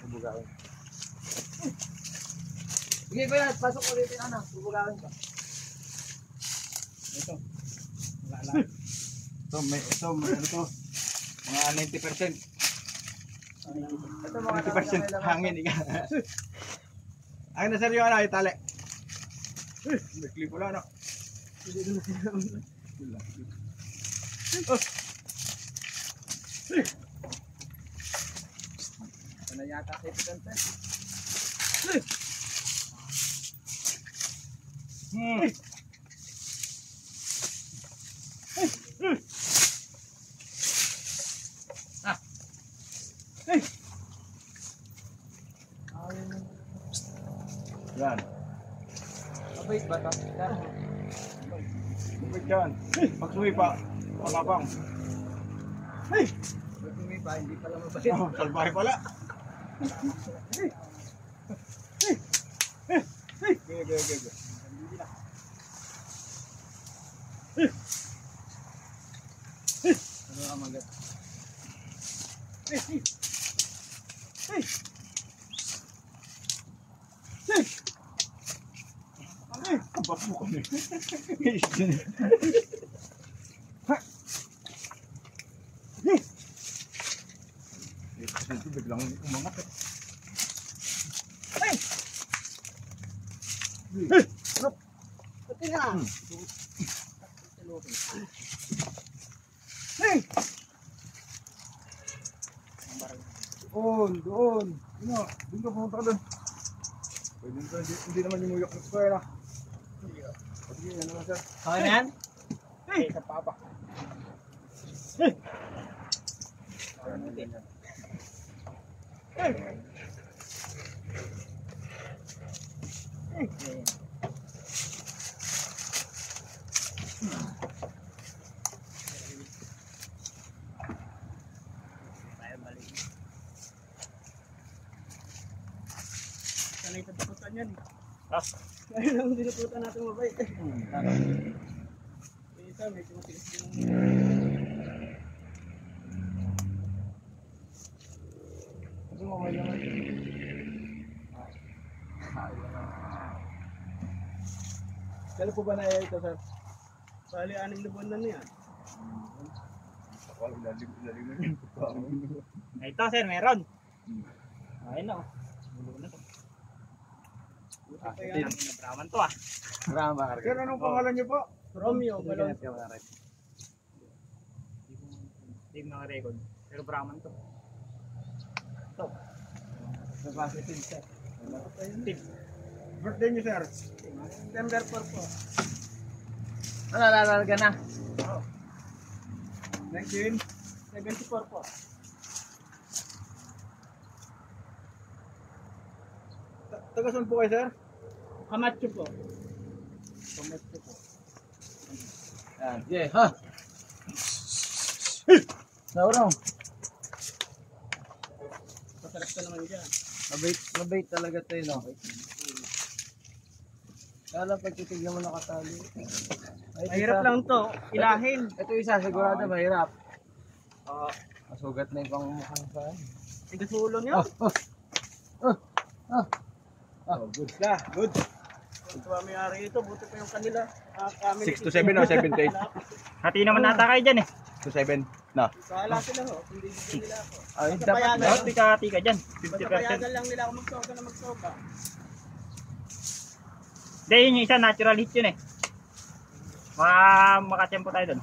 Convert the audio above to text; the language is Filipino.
bubugawin. Sige ko yan, pasok ko rin yung bubugawin ka. Ito. Wala lang. Ito, ano to? Mga 90%. Ito mga 90% hangin. Akin na sir yung ano, itali. May clip wala, no? Ano yata sa ipitante? Yan. Mabait ba ito? Mabait yan. Pagsuwi pa, pangabang. Pag tumipa, hindi pala mabait. Oh, salbahe pala. Okay. Ano ang magat? Kabat mo kami. Ito biglang umangat. Pati na! Doon. Doon ka pumunta ka doon. Pwede ka, hindi naman yung muyak ng square. Sige, ano na sir? Okay na yan? Sa papa. Sanay sa tututan yan. Kaya lang dinututan natin mabait. Isa, medyo matigas din. Kasi mo may naman. Kailan po ba na ito sir? Bali, 6 na buwan na niya. Ako, ilalim na yun. Ito sir, meron. Ayun na. Nabraman to Sir, anong pangalan niyo po? Romeo, balon. Hindi mga record. Pero Brahman to. Ito. Nagpasitin sir. Tip. Birthday niyo sir? September 4 po. Nalalarga na. 1974 po. Taga saan po kayo sir? Camacho po. Pumesto po. Yan. Yeah, ha. Naurong. Pasarap ka naman dyan. Mabait talaga to yun, no? Kala pag titignan mo nakatali. Mahirap lang to. Ilahin. Ito isa, sigurado mahirap. Masugat na yung pangmukhang saan. Tigasulo niyo. Good na, good. Kung may-ari ito, buti pa yung kanila. 6 to 7 o 7 to 8? Hati naman nata kayo dyan eh. To 7 na. Kala sila ho. Hindi nila ako. Ay, Basta dapat payagan. na. Hati ka dyan. Basta 50%. payagan lang nila ako magsoka na magsoka. Hindi, yun yung isa, natural hit yun eh. Makatiyempo tayo doon.